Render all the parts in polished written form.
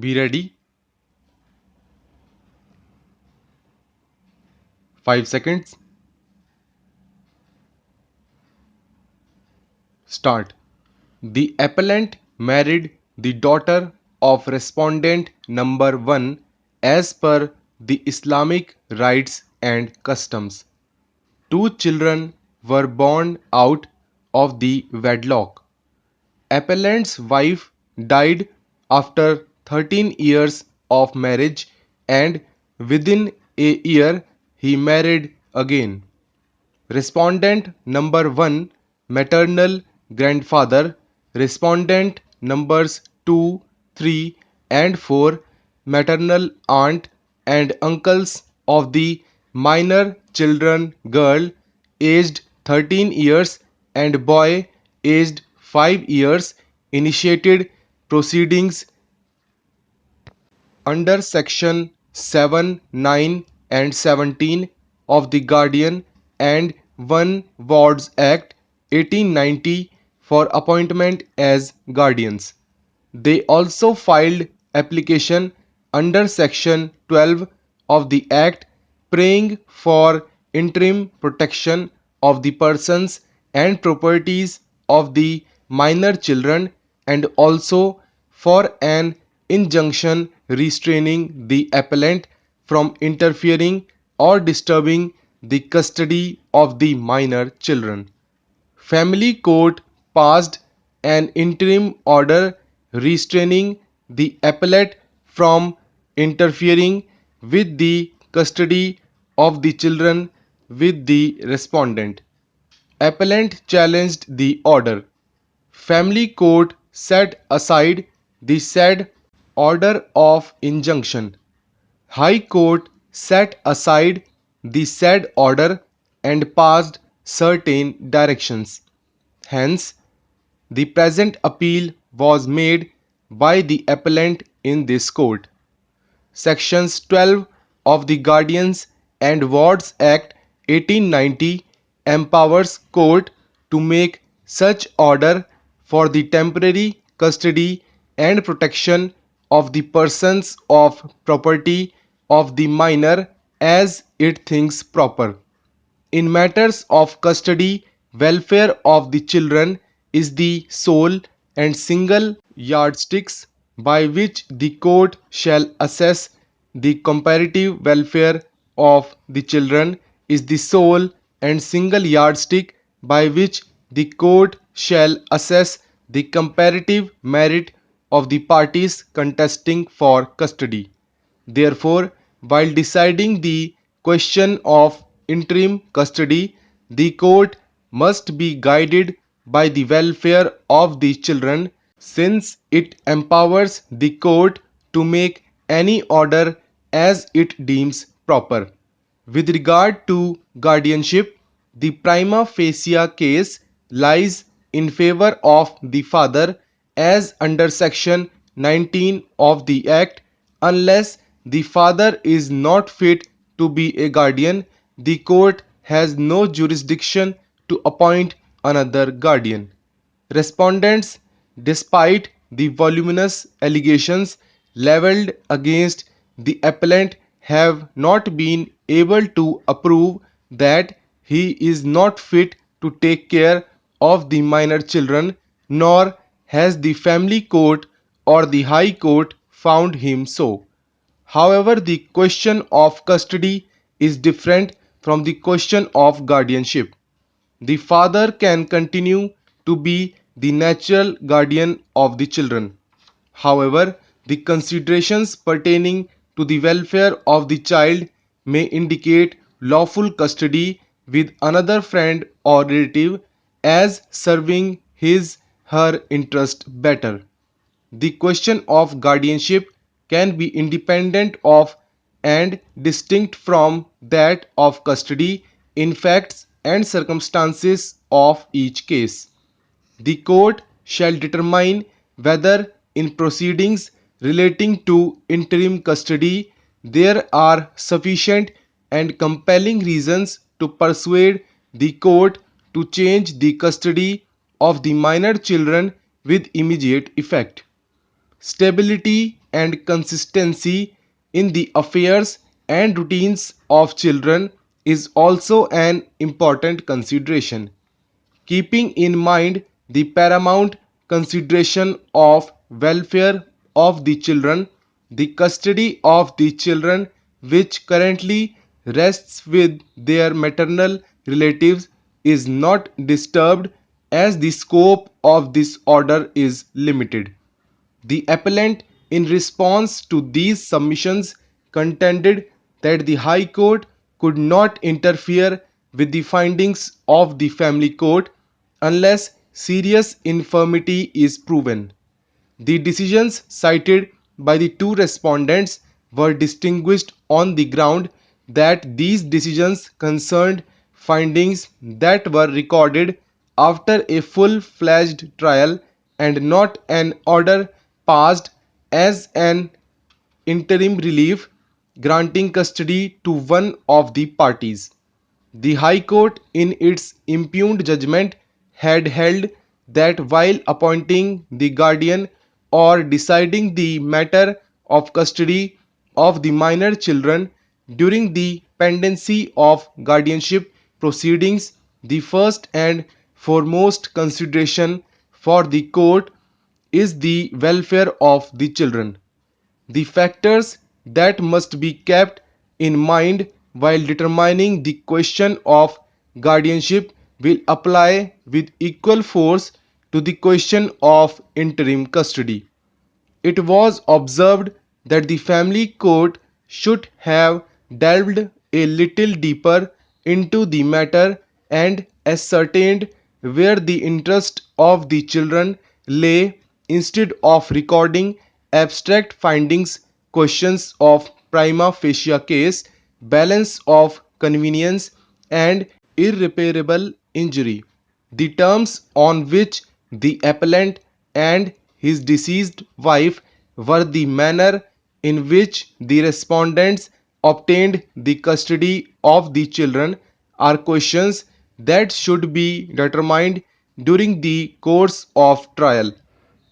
Be ready. 5 seconds. Start. The appellant married the daughter of respondent number 1 as per the Islamic rites and customs. 2 children were born out of the wedlock. Appellant's wife died after 13 years of marriage and within a year he married again. Respondent number 1 maternal grandfather, respondent numbers 2, 3 and 4 maternal aunt and uncles of the minor children girl aged 13 years and boy aged 5 years initiated proceedings under section 7, 9 and 17 of the Guardian and 1 Wards Act 1890 for appointment as guardians. They also filed application under section 12 of the Act praying for interim protection of the persons and properties of the minor children and also for an injunction restraining the appellant from interfering or disturbing the custody of the minor children. Family Court passed an interim order restraining the appellant from interfering with the custody of the children with the respondent. Appellant challenged the order. Family Court set aside the said order of injunction. High Court set aside the said order and passed certain directions. Hence, the present appeal was made by the appellant in this court. Sections 12 of the Guardians and Wards Act 1890 empowers court to make such order for the temporary custody and protection of the persons of property of the minor as it thinks proper. In matters of custody, welfare of the children is the sole and single yardsticks by which the court shall assess the comparative welfare of the children is the sole and single yardstick by which the court shall assess the comparative merit of the parties contesting for custody. Therefore, while deciding the question of interim custody, the court must be guided by the welfare of the children since it empowers the court to make any order as it deems proper. With regard to guardianship, the prima facie case lies in favor of the father as under section 19 of the Act. Unless the father is not fit to be a guardian, the court has no jurisdiction to appoint another guardian. Respondents, despite the voluminous allegations levelled against the appellant, have not been able to prove that he is not fit to take care of the minor children, nor has the family court or the high court found him so. However, the question of custody is different from the question of guardianship. The father can continue to be the natural guardian of the children. However, the considerations pertaining to the welfare of the child may indicate lawful custody with another friend or relative as serving his/her interest better. The question of guardianship can be independent of and distinct from that of custody in facts and circumstances of each case. The court shall determine whether in proceedings relating to interim custody there are sufficient and compelling reasons to persuade the court to change the custody of the minor children with immediate effect. Stability and consistency in the affairs and routines of children is also an important consideration. Keeping in mind the paramount consideration of welfare of the children, the custody of the children which currently rests with their maternal relatives is not disturbed as the scope of this order is limited. The appellant, in response to these submissions, contended that the High Court could not interfere with the findings of the Family Court unless serious infirmity is proven. The decisions cited by the two respondents were distinguished on the ground that these decisions concerned findings that were recorded after a full-fledged trial and not an order passed as an interim relief granting custody to one of the parties. The High Court, in its impugned judgment, had held that while appointing the guardian or deciding the matter of custody of the minor children during the pendency of guardianship proceedings, the first and foremost consideration for the court is the welfare of the children. The factors that must be kept in mind while determining the question of guardianship will apply with equal force to the question of interim custody. It was observed that the family court should have delved a little deeper into the matter and ascertained where the interest of the children lay instead of recording abstract findings, questions of prima facie case, balance of convenience, and irreparable injury. The terms on which the appellant and his deceased wife were the manner in which the respondents obtained the custody of the children are questions that should be determined during the course of trial.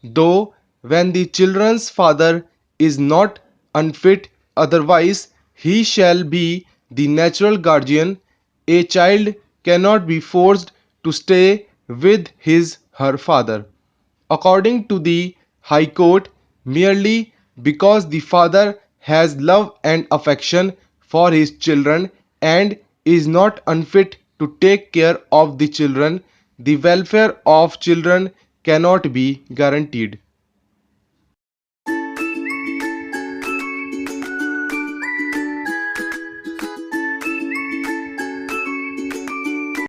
Though when the children's father is not unfit, otherwise he shall be the natural guardian, a child cannot be forced to stay with his her father. According to the High Court, merely because the father has love and affection for his children and is not unfit to take care of the children, the welfare of children cannot be guaranteed.